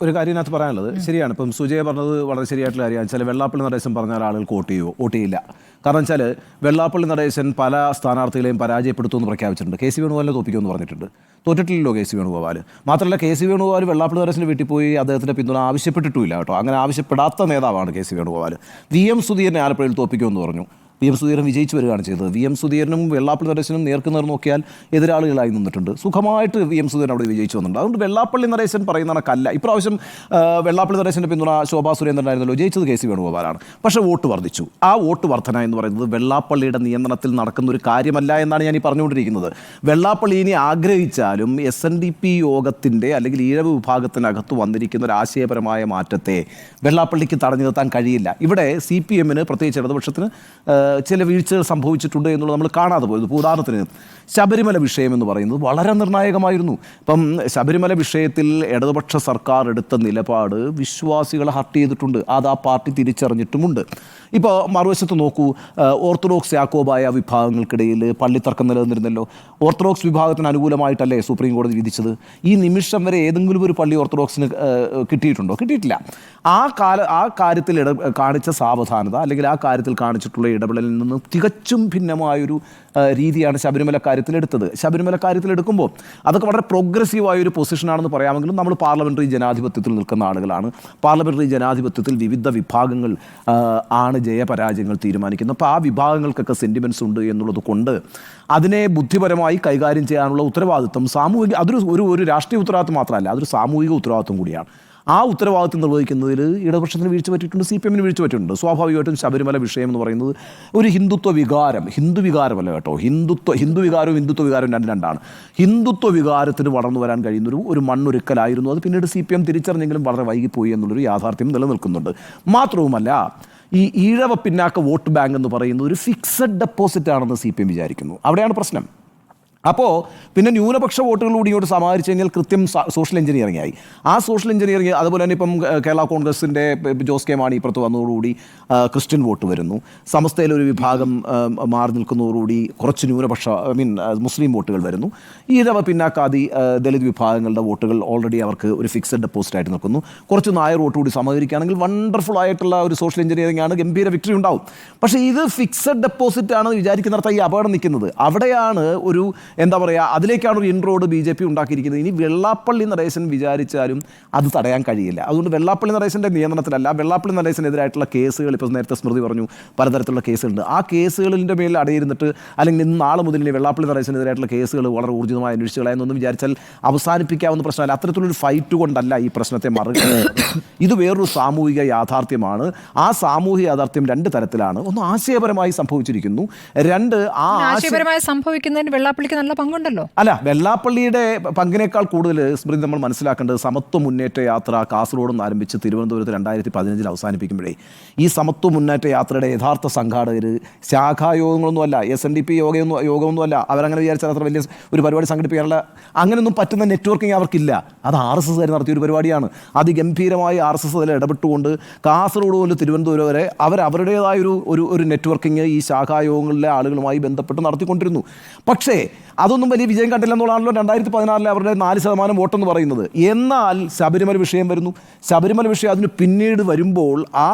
ഒരു കാര്യം ഇതിനകത്ത് പറയാനുള്ളത് ശരിയാണ്. ഇപ്പം സുജയ പറഞ്ഞത് വളരെ ശരിയായിട്ടുള്ള കാര്യമാണ്. ചില വെള്ളാപ്പള്ളി നടേശൻ പറഞ്ഞാൽ ആളുകൾക്ക് വോട്ട് ചെയ്യില്ല. കാരണം വെച്ചാൽ വെള്ളാപ്പള്ളി നടേശൻ പല സ്ഥാനാർത്ഥികളെയും പരാജയപ്പെടുത്തുമെന്ന് പ്രഖ്യാപിച്ചിട്ടുണ്ട്. കെ സി വേണുഗോപാലിനെ തോപ്പിക്കുമെന്ന് പറഞ്ഞിട്ടുണ്ട്. തോറ്റിട്ടില്ലല്ലോ കെ സി വേണുഗോപാൽ. മാത്രമല്ല കെ സി വേണുഗോപാൽ വെള്ളാപ്പള്ളി നടേശൻ്റെ വീട്ടിൽ പോയി അദ്ദേഹത്തിൻ്റെ പിന്തുണ ആവശ്യപ്പെട്ടിട്ടുമില്ല കേട്ടോ. അങ്ങനെ ആവശ്യപ്പെടാത്ത നേതാവാണ് K C Venugopal. V M സുധീരനെ ആലപ്പുഴയിൽ തോപ്പിക്കുമെന്ന് പറഞ്ഞു. വി എം സുധീരൻ വിജയിച്ചു വരികയാണ് ചെയ്തത്. വി എം സുധീരനും വെള്ളാപ്പള്ളി നടേശനും നേർക്കുനേർ നോക്കിയാൽ എതിരാളികളായി നിന്നിട്ടുണ്ട്. സുഖമായിട്ട് വി എം സുധീരൻ അവിടെ വിജയിച്ചു വന്നിട്ടുണ്ട്. അതുകൊണ്ട് വെള്ളാപ്പള്ളി നടേശൻ പറയുന്ന കണക്കല്ല. ഇപ്രാവശ്യം വെള്ളാപ്പള്ളി നടേശൻ്റെ പിന്തുണ ശോഭാ സുരേന്ദ്രനായിരുന്നല്ലോ, ജയിച്ചത് കെ സി വേണുഗോപാലാണ്. പക്ഷേ വോട്ട് വർദ്ധിച്ചു. ആ വോട്ട് വർധന എന്ന് പറയുന്നത് വെള്ളാപ്പള്ളിയുടെ നിയന്ത്രണത്തിൽ നടക്കുന്ന ഒരു കാര്യമല്ല എന്നാണ് ഞാൻ ഈ പറഞ്ഞുകൊണ്ടിരിക്കുന്നത്. വെള്ളാപ്പള്ളി ഇനി ആഗ്രഹിച്ചാലും SNDP യോഗത്തിൻ്റെ അല്ലെങ്കിൽ ഈഴവ് വിഭാഗത്തിനകത്ത് വന്നിരിക്കുന്ന ഒരു ആശയപരമായ മാറ്റത്തെ വെള്ളാപ്പള്ളിക്ക് തടഞ്ഞു നിർത്താൻ കഴിയില്ല. ഇവിടെ CPM പ്രത്യേകിച്ച് ഇടതുപക്ഷത്തിന് ചില വീഴ്ചകൾ സംഭവിച്ചിട്ടുണ്ട് എന്നുള്ളത് നമ്മൾ കാണാതെ പോയത്. ഇപ്പോൾ ഉദാഹരണത്തിന് ശബരിമല വിഷയം എന്ന് പറയുന്നത് വളരെ നിർണായകമായിരുന്നു. ഇപ്പം ശബരിമല വിഷയത്തിൽ ഇടതുപക്ഷ സർക്കാർ എടുത്ത നിലപാട് വിശ്വാസികളെ ഹർട്ട് ചെയ്തിട്ടുണ്ട്. അത് ആ പാർട്ടി തിരിച്ചറിഞ്ഞിട്ടുമുണ്ട്. ഇപ്പോൾ മറുവശത്ത് നോക്കൂ, ഓർത്തഡോക്സ് യാക്കോബായ വിഭാഗങ്ങൾക്കിടയിൽ പള്ളിത്തർക്കം നിലനിന്നിരുന്നല്ലോ. ഓർത്തഡോക്സ് വിഭാഗത്തിന് അനുകൂലമായിട്ടല്ലേ സുപ്രീം കോടതി വിധിച്ചത്? ഈ നിമിഷം വരെ ഏതെങ്കിലും ഒരു പള്ളി ഓർത്തഡോക്സിന് കിട്ടിയിട്ടുണ്ടോ? കിട്ടിയിട്ടില്ല. ആ കാര്യത്തിൽ കാണിച്ച സാവധാനത അല്ലെങ്കിൽ ആ കാര്യത്തിൽ കാണിച്ചിട്ടുള്ള ഇടപെടലിൽ നിന്ന് തികച്ചും ഭിന്നമായൊരു രീതിയാണ് ശബരിമല കാര്യത്തിൽ എടുത്തത്. ശബരിമല കാര്യത്തിൽ എടുക്കുമ്പോൾ അതൊക്കെ വളരെ പ്രോഗ്രസീവായൊരു പൊസിഷനാണെന്ന് പറയാമെങ്കിലും നമ്മൾ പാർലമെൻ്ററി ജനാധിപത്യത്തിൽ നിൽക്കുന്ന ആളുകളാണ്. പാർലമെൻ്ററി ജനാധിപത്യത്തിൽ വിവിധ വിഭാഗങ്ങൾ ആണ് ജയപരാജയങ്ങൾ തീരുമാനിക്കുന്നത്. അപ്പോൾ ആ വിഭാഗങ്ങൾക്കൊക്കെ സെൻറ്റിമെൻറ്റ്സ് ഉണ്ട് എന്നുള്ളത് കൊണ്ട് അതിനെ ബുദ്ധിപരമായി കൈകാര്യം ചെയ്യാനുള്ള ഉത്തരവാദിത്വം അതൊരു രാഷ്ട്രീയ ഉത്തരവാദിത്വം മാത്രമല്ല, അതൊരു സാമൂഹിക ഉത്തരവാദിത്വം കൂടിയാണ്. ആ ഉത്തരവാദിത്വം നിർവഹിക്കുന്നതിൽ ഇടതുപക്ഷത്തിന് വീഴ്ച പറ്റിയിട്ടുണ്ട്, CPM വീഴ്ച പറ്റിയിട്ടുണ്ട്. സ്വാഭാവികമായിട്ടും ശബരിമല വിഷയം എന്ന് പറയുന്നത് ഒരു ഹിന്ദു വികാരമല്ല കേട്ടോ. ഹിന്ദു വികാരവും ഹിന്ദുത്വ വികാരവും രണ്ടാണ്. ഹിന്ദുത്വ വികാരത്തിന് വളർന്നു വരാൻ കഴിയുന്നൊരു ഒരു മണ്ണൊരുക്കലായിരുന്നു അത്. പിന്നീട് CPM തിരിച്ചറിഞ്ഞെങ്കിലും വളരെ വൈകിപ്പോയി എന്നുള്ളൊരു യാഥാർത്ഥ്യം നിലനിൽക്കുന്നുണ്ട്. മാത്രവുമല്ല, ഈ ഈഴവ പിന്നാക്ക വോട്ട് ബാങ്ക് എന്ന് പറയുന്നത് ഒരു ഫിക്സഡ് ഡെപ്പോസിറ്റ് ആണെന്ന് CPM വിചാരിക്കുന്നു. അവിടെയാണ് പ്രശ്നം. അപ്പോൾ പിന്നെ ന്യൂനപക്ഷ വോട്ടുകളൂടി ഇങ്ങോട്ട് സമാഹരിച്ച് കഴിഞ്ഞാൽ കൃത്യം സോഷ്യൽ എഞ്ചിനീയറിംഗ് ആയി. ആ സോഷ്യൽ എഞ്ചിനീയറിംഗ് അതുപോലെ തന്നെ ഇപ്പം കേരള കോൺഗ്രസിൻ്റെ ജോസ് കെ മാണി ഇപ്പുറത്ത് വന്നതോടുകൂടി ക്രിസ്ത്യൻ വോട്ട് വരുന്നു. സമസ്തയിലൊരു വിഭാഗം മാറി നിൽക്കുന്നതോടുകൂടി കുറച്ച് മുസ്ലിം വോട്ടുകൾ വരുന്നു. ഈഴവ പിന്നാക്കാതി ദളിത് വിഭാഗങ്ങളുടെ വോട്ടുകൾ ഓൾറെഡി അവർക്ക് ഒരു ഫിക്സഡ് ഡെപ്പോസിറ്റ് ആയിട്ട് നിൽക്കുന്നു. കുറച്ച് നായർ വോട്ട് കൂടി സമാഹരിക്കുകയാണെങ്കിൽ വണ്ടർഫുൾ ആയിട്ടുള്ള ഒരു സോഷ്യൽ എഞ്ചിനീയറിംഗ് ആണ്, ഗംഭീര വിക്ടറി ഉണ്ടാവും. പക്ഷേ ഇത് ഫിക്സഡ് ഡെപ്പോസിറ്റ് ആണ് വിചാരിക്കുന്നിടത്ത് ഈ അപകടം നിൽക്കുന്നത്. അവിടെയാണ് ഒരു അതിലേക്കാണ് ഒരു ഇൻറോഡ് BJP ഉണ്ടാക്കിയിരിക്കുന്നത്. ഇനി വെള്ളാപ്പള്ളി നടേശൻ വിചാരിച്ചാലും അത് തടയാൻ കഴിയില്ല. അതുകൊണ്ട് വെള്ളാപ്പള്ളി നടേശൻ്റെ നിയന്ത്രണത്തിലല്ല, വെള്ളാപ്പള്ളി നടേശനെതിരായിട്ടുള്ള കേസുകൾ ഇപ്പോൾ നേരത്തെ സ്മൃതി പറഞ്ഞു പലതരത്തിലുള്ള കേസുകളുണ്ട്. ആ കേസുകളിൻ്റെ മേലിൽ അടയിരുന്നിട്ട് അല്ലെങ്കിൽ ഇന്ന് നാളെ മുതൽ ഇനി വെള്ളാപ്പള്ളി നടേശനെതിരായിട്ടുള്ള കേസുകൾ വളരെ ഊർജിതമായി അന്വേഷിച്ച് കളയാമെന്നൊന്നും വിചാരിച്ചാൽ അവസാനിപ്പിക്കാവുന്ന പ്രശ്നമല്ല. അത്തരത്തിലൊരു ഫൈറ്റ് കൊണ്ടല്ല ഈ പ്രശ്നത്തെ മറികടക്കുന്നത്. ഇത് വേറൊരു സാമൂഹിക യാഥാർത്ഥ്യമാണ്. ആ സാമൂഹിക യാഥാർത്ഥ്യം രണ്ട് തരത്തിലാണ്. ഒന്ന് ആശയപരമായി സംഭവിച്ചിരിക്കുന്നു, രണ്ട് ആശയപരമായി സംഭവിക്കുന്നതിന് വെള്ളാപ്പള്ളിക്ക് നല്ല പങ്കുണ്ടല്ലോ. അല്ല, വെള്ളാപ്പള്ളിയുടെ പങ്കിനേക്കാൾ കൂടുതൽ സ്മൃതി നമ്മൾ മനസ്സിലാക്കേണ്ടത് സമത്വ മുന്നേറ്റ യാത്ര കാസർഗോഡ് നിന്ന് ആരംഭിച്ച് തിരുവനന്തപുരത്ത് 2015 അവസാനിപ്പിക്കുമ്പോഴേ ഈ സമത്വ മുന്നേറ്റ യാത്രയുടെ യഥാർത്ഥ സംഘാടകർ ശാഖായോഗങ്ങളൊന്നുമല്ല, SNDP യോഗമൊന്നുമല്ല. അവരങ്ങനെ വിചാരിച്ചാൽ അത്ര വലിയ ഒരു പരിപാടി സംഘടിപ്പിക്കാനുള്ള അങ്ങനെയൊന്നും പറ്റുന്ന നെറ്റ്വർക്കിംഗ് അവർക്കില്ല. അത് RSS നടത്തിയൊരു പരിപാടിയാണ്. അതിഗംഭീരമായി RSS അതിൽ ഇടപെട്ടുകൊണ്ട് കാസർഗോഡ് മുതൽ തിരുവനന്തപുരം വരെ അവരുടേതായ ഒരു നെറ്റ്വർക്കിംഗ് ഈ ശാഖായോഗങ്ങളിലെ ആളുകളുമായി ബന്ധപ്പെട്ട് നടത്തിക്കൊണ്ടിരുന്നു. പക്ഷേ അതൊന്നും വലിയ വിജയം കണ്ടില്ലെന്നുള്ളതാണല്ലോ 2016 അവരുടെ 4% വോട്ടെന്ന് പറയുന്നത്. എന്നാൽ ശബരിമല വിഷയം വരുന്നു. ശബരിമല വിഷയം അതിന് പിന്നീട് വരുമ്പോൾ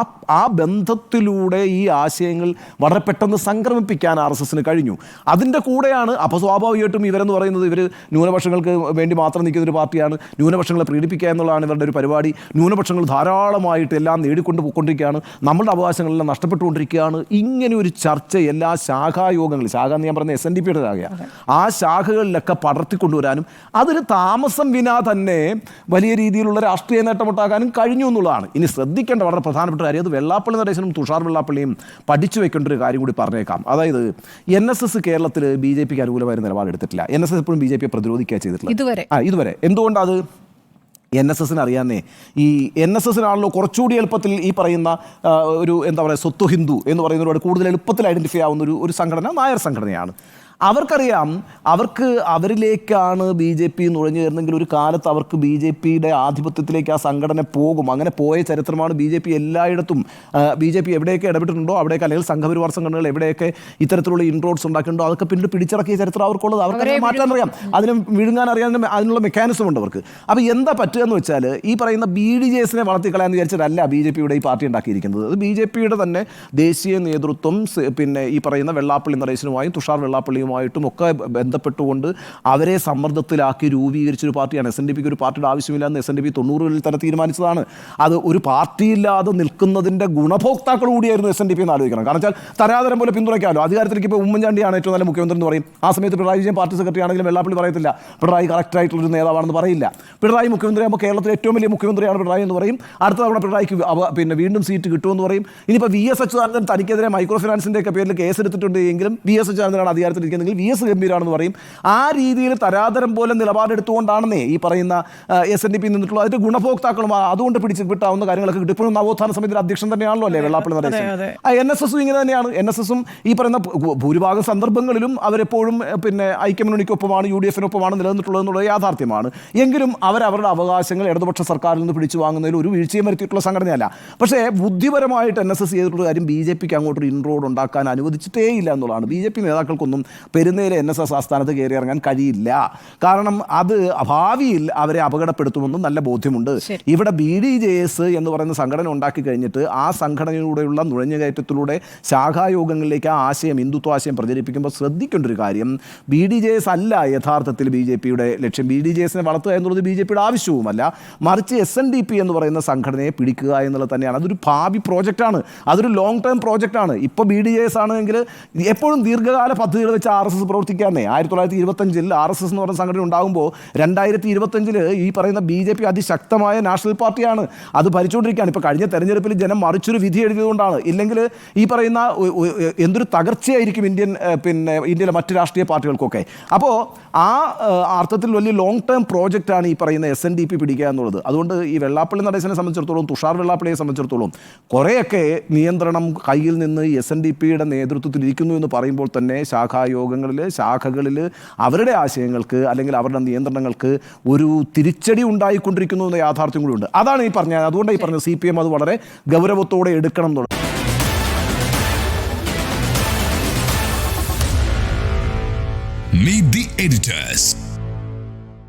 ആ ബന്ധത്തിലൂടെ ഈ ആശയങ്ങൾ വളരെ പെട്ടെന്ന് സംക്രമിപ്പിക്കാൻ RSSന് കഴിഞ്ഞു. അതിൻ്റെ കൂടെയാണ് അപ്പോൾ സ്വാഭാവികമായിട്ടും ഇവരെന്ന് പറയുന്നത് ഇവർ ന്യൂനപക്ഷങ്ങൾക്ക് വേണ്ടി മാത്രം നിൽക്കുന്നൊരു പാർട്ടിയാണ്. ന്യൂനപക്ഷങ്ങളെ പീഡിപ്പിക്കുക എന്നുള്ളതാണ് ഇവരുടെ ഒരു പരിപാടി. ന്യൂനപക്ഷങ്ങൾ ധാരാളമായിട്ട് എല്ലാം നേടിക്കൊണ്ട് പോയിക്കൊണ്ടിരിക്കുകയാണ്, നമ്മളുടെ അവകാശങ്ങളെല്ലാം നഷ്ടപ്പെട്ടുകൊണ്ടിരിക്കുകയാണ്. ഇങ്ങനെ ഒരു ചർച്ച എല്ലാ ശാഖായോഗങ്ങളും, ശാഖ എന്ന് ഞാൻ പറഞ്ഞ SNDPയുടെ ശാഖയാണ്, ആ ശാഖകളിലൊക്കെ പടർത്തിക്കൊണ്ടുവരാനും അതിന് താമസം വിനാ തന്നെ വലിയ രീതിയിലുള്ള രാഷ്ട്രീയ നേട്ടമുണ്ടാക്കാനും കഴിഞ്ഞു എന്നുള്ളതാണ്. ഇനി ശ്രദ്ധിക്കേണ്ട വളരെ പ്രധാനപ്പെട്ട കാര്യം, അത് വെള്ളാപ്പള്ളി നടേശനും തുഷാർ വെള്ളാപ്പള്ളിയും പഠിച്ചു വെക്കേണ്ട ഒരു കാര്യം കൂടി പറഞ്ഞേക്കാം. അതായത് NSS കേരളത്തിൽ BJPക്ക് അനുകൂലമായ നിലപാടെടുത്തിട്ടില്ല. NSS എപ്പോഴും BJPയെ പ്രതിരോധിക്കുക ചെയ്തിട്ടില്ല ഇതുവരെ. എന്തുകൊണ്ടത്? NSSന് അറിയാന്നേ, ഈ NSSനാണല്ലോ കുറച്ചുകൂടി എളുപ്പത്തിൽ ഈ പറയുന്ന ഒരു സ്വത്വ ഹിന്ദു എന്ന് പറയുന്നവരോട് കൂടുതൽ എളുപ്പത്തിൽ ഐഡൻറ്റിഫൈ ആവുന്ന ഒരു സംഘടന നായർ സംഘടനയാണ്. അവർക്കറിയാം അവരിലേക്കാണ് ബി ജെ പി നുഴഞ്ഞു കയറുന്നെങ്കിൽ ഒരു കാലത്ത് അവർക്ക് ബി ജെ പിയുടെ ആധിപത്യത്തിലേക്ക് ആ സംഘടന പോകും. അങ്ങനെ പോയ ചരിത്രമാണ് ബി ജെ പി എല്ലായിടത്തും. ബി ജെ പി എവിടെയൊക്കെ ഇടപെട്ടിട്ടുണ്ടോ അവിടെയൊക്കെ, അല്ലെങ്കിൽ സംഘപരിവാർ സംഘടനകൾ എവിടെയൊക്കെ ഇത്തരത്തിലുള്ള ഇൻട്രോഡ്സ് ഉണ്ടാക്കിയിട്ടുണ്ടോ അതൊക്കെ പിന്നീട് പിടിച്ചിറക്കിയ ചരിത്രം അവർക്കുള്ളത്. അവർക്ക് മാറ്റാൻ അറിയാം, അതിനെ വിഴുങ്ങാൻ അറിയാൻ അതിനുള്ള മെക്കാനിസം ഉണ്ട് അവർക്ക്. അപ്പോൾ എന്താ പറ്റുക എന്ന് വെച്ചാൽ ഈ പറയുന്ന ബി ഡി ജെ എസിനെ വളർത്തിക്കളയാന്ന് വിചാരിച്ചിട്ടല്ല ബി ജെ പിയുടെ ഈ പാർട്ടി ഉണ്ടാക്കിയിരിക്കുന്നത്. അത് ബി ജെ പിയുടെ തന്നെ ദേശീയ നേതൃത്വം പിന്നെ ഈ പറയുന്ന വെള്ളാപ്പള്ളി നടേശനുമായും തുഷാർ വെള്ളാപ്പള്ളിയുമായിട്ടും ഒക്കെ ബന്ധപ്പെട്ടുകൊണ്ട് അവരെ സമ്മർദ്ദത്തിലാക്കി രൂപീകരിച്ചൊരു പാർട്ടിയാണ്. SNDP ഒരു പാർട്ടിയുടെ ആവശ്യമില്ലാന്ന് SNDP 90-കളിൽ തന്നെ തീരുമാനിച്ചതാണ്. അത് ഒരു പാർട്ടിയില്ലാതെ നിൽക്കുന്നതിൻ്റെ ഗുണഭോക്താക്കൾ കൂടിയായിരുന്നു SNDP എന്ന് ആലോചിക്കണം. കാരണം വെച്ചാൽ തരാതരം പോലെ പിന്തുണയ്ക്കാമല്ലോ. അധികാരത്തിലേക്ക് ഇപ്പോൾ ഉമ്മൻചാണ്ടിയാണ് ഏറ്റവും നല്ല മുഖ്യമന്ത്രി എന്ന് പറയും. ആ സമയത്ത് പിണറായി വിജയൻ പാർട്ടി സെക്രട്ടറി ആണെങ്കിലും വെള്ളാപ്പള്ളി പറയത്തില്ല പിണറായി കറക്റ്റായിട്ടുള്ളൊരു നേതാവാണെന്ന് പറയില്ല. പിണറായി മുഖ്യമന്ത്രിയാകുമ്പോൾ കേരളത്തിലെ ഏറ്റവും വലിയ മുഖ്യമന്ത്രിയാണ് പിണറായി എന്ന് പറയും. അടുത്ത തവണ പിണറായിക്ക് പിന്നെ വീണ്ടും സീറ്റ് കിട്ടുമെന്ന് പറയും. ഇനിയിപ്പോൾ VS അച്യുതാനന്ദൻ തനിക്കെതിരെ മൈക്രോ ഫിനാൻസിൻ്റെ ഒക്കെ പേരിൽ കേസ് എടുത്തിട്ടുണ്ട് എങ്കിലും VS അച്യുതാനന്ദനാണ് അധികാരത്തിലിരിക്കുന്നതെങ്കിൽ VS ഗംഭീരാണെന്ന് പറയും. ആ രീതിയിൽ തരാതരം പോലെ നിലപാടെടുത്തുകൊണ്ടാണെന്നേ ഈ പറയുന്ന SNDP നിന്നിട്ടുള്ള അതിൻ്റെ ഗുണഭോക്താക്കളും അതുകൊണ്ട് പിടിച്ച് വിട്ടാവുന്ന കാര്യങ്ങളൊക്കെ കിട്ടും. ഇപ്പോഴും നവോത്ഥാന സമിതിയുടെ അധ്യക്ഷൻ തന്നെയാണല്ലോ അല്ലേ വെള്ളാപ്പള്ളി നടേശൻ. NSS ഇങ്ങനെ തന്നെയാണ്. NSSും ഈ പറയുന്ന ഭൂരിഭാഗം സന്ദർഭങ്ങളിലും അവരെപ്പോഴും പിന്നെ ഐക്യമുന്നണിക്കൊപ്പമാണ് UDF-നൊപ്പമാണ് നിലനിന്നിട്ടുള്ളതെന്നുള്ളത് യാഥാർത്ഥ്യമാണ്. എങ്കിലും അവരവരുടെ അവകാശങ്ങൾ ഇടതുപക്ഷ സർക്കാരിൽ നിന്ന് പിടിച്ചു വാങ്ങുന്നതിൽ ഒരു വീഴ്ചയും വരുത്തിയിട്ടുള്ള സംഘടനയല്ല. പക്ഷേ ബുദ്ധിപരമായിട്ട് NSS ചെയ്തിട്ടുള്ള കാര്യം BJP അങ്ങോട്ടൊരു ഇൻറോഡ് ഉണ്ടാക്കാൻ അനുവദിച്ചിട്ടേ ഇല്ല എന്നുള്ളതാണ്. BJP നേതാക്കൾക്കൊന്നും പെരുന്നേരെ NSS ആസ്ഥാനത്ത് കയറി ഇറങ്ങാൻ കഴിയില്ല. കാരണം അത് ഭാവിയിൽ അവരെ അപകടപ്പെടുത്തുമെന്നും നല്ല ബോധ്യമുണ്ട്. ഇവിടെ BDJS എന്ന് പറയുന്ന സംഘടന ഉണ്ടാക്കി കഴിഞ്ഞിട്ട് ആ സംഘടനയിലൂടെയുള്ള നുഴഞ്ഞുകയറ്റത്തിലൂടെ ശാഖായോഗങ്ങളിലേക്ക് ആ ആശയം ഹിന്ദുത്വ ആശയം പ്രചരിപ്പിക്കുമ്പോൾ ശ്രദ്ധിക്കേണ്ട ഒരു കാര്യം BDJS അല്ല യഥാർത്ഥത്തിൽ BJPയുടെ ലക്ഷ്യം. BDJSനെ വളർത്തുക എന്നുള്ളത് BJPയുടെ ആവശ്യവുമല്ല. മറിച്ച് SNDP എന്ന് പറയുന്ന സംഘടനയെ പിടിക്കുക എന്നുള്ളത് തന്നെയാണ്. അതൊരു ഭാവി പ്രോജക്റ്റാണ്, അതൊരു ലോങ് ടേം പ്രോജക്റ്റാണ്. ഇപ്പോൾ BDJS ആണെങ്കിൽ എപ്പോഴും ദീർഘകാല പദ്ധതികൾ വെച്ച് RSS പ്രവർത്തിക്കാന്നേ. 1925 RSS എന്ന് പറയുന്ന സംഘടന ഉണ്ടാകുമ്പോൾ 2025 ഈ പറയുന്ന BJP അതിശക്തമായ നാഷണൽ പാർട്ടിയാണ്. അത് ഭരിച്ചുകൊണ്ടിരിക്കുകയാണ്. ഇപ്പോൾ കഴിഞ്ഞ തെരഞ്ഞെടുപ്പിൽ ജനം മറിച്ചൊരു വിധി എഴുതിയതുകൊണ്ടാണ്. ഇല്ലെങ്കിൽ ഈ പറയുന്ന എന്തൊരു തകർച്ചയായിരിക്കും ഇന്ത്യയിലെ മറ്റ് രാഷ്ട്രീയ പാർട്ടികൾക്കൊക്കെ. അപ്പോൾ ആ അർത്ഥത്തിൽ വലിയ ലോങ് ടേം പ്രോജക്റ്റാണ് ഈ പറയുന്ന SNDP പിടിക്കുക എന്നുള്ളത്. അതുകൊണ്ട് ഈ വെള്ളാപ്പള്ളി നടേശനെ സംബന്ധിച്ചിടത്തോളം, തുഷാർ വെള്ളാപ്പള്ളിയെ സംബന്ധിച്ചിടത്തോളം കുറേയൊക്കെ നിയന്ത്രണം കയ്യിൽ നിന്ന് SNDPയുടെ നേതൃത്വത്തിൽ ഇരിക്കുന്നു എന്ന് പറയുമ്പോൾ തന്നെ ശാഖകളിൽ അവരുടെ ആശയങ്ങൾക്ക് അല്ലെങ്കിൽ അവരുടെ നിയന്ത്രണങ്ങൾക്ക് ഒരു തിരിച്ചടി ഉണ്ടായിക്കൊണ്ടിരിക്കുന്നു എന്ന യാഥാർത്ഥ്യം കൂടിയുണ്ട്. അതാണ് ഈ പറഞ്ഞത്. അതുകൊണ്ടാണ് ഈ പറഞ്ഞത് CPM അത് വളരെ ഗൗരവത്തോടെ എടുക്കണം എന്നുള്ളത്. Meet the editors.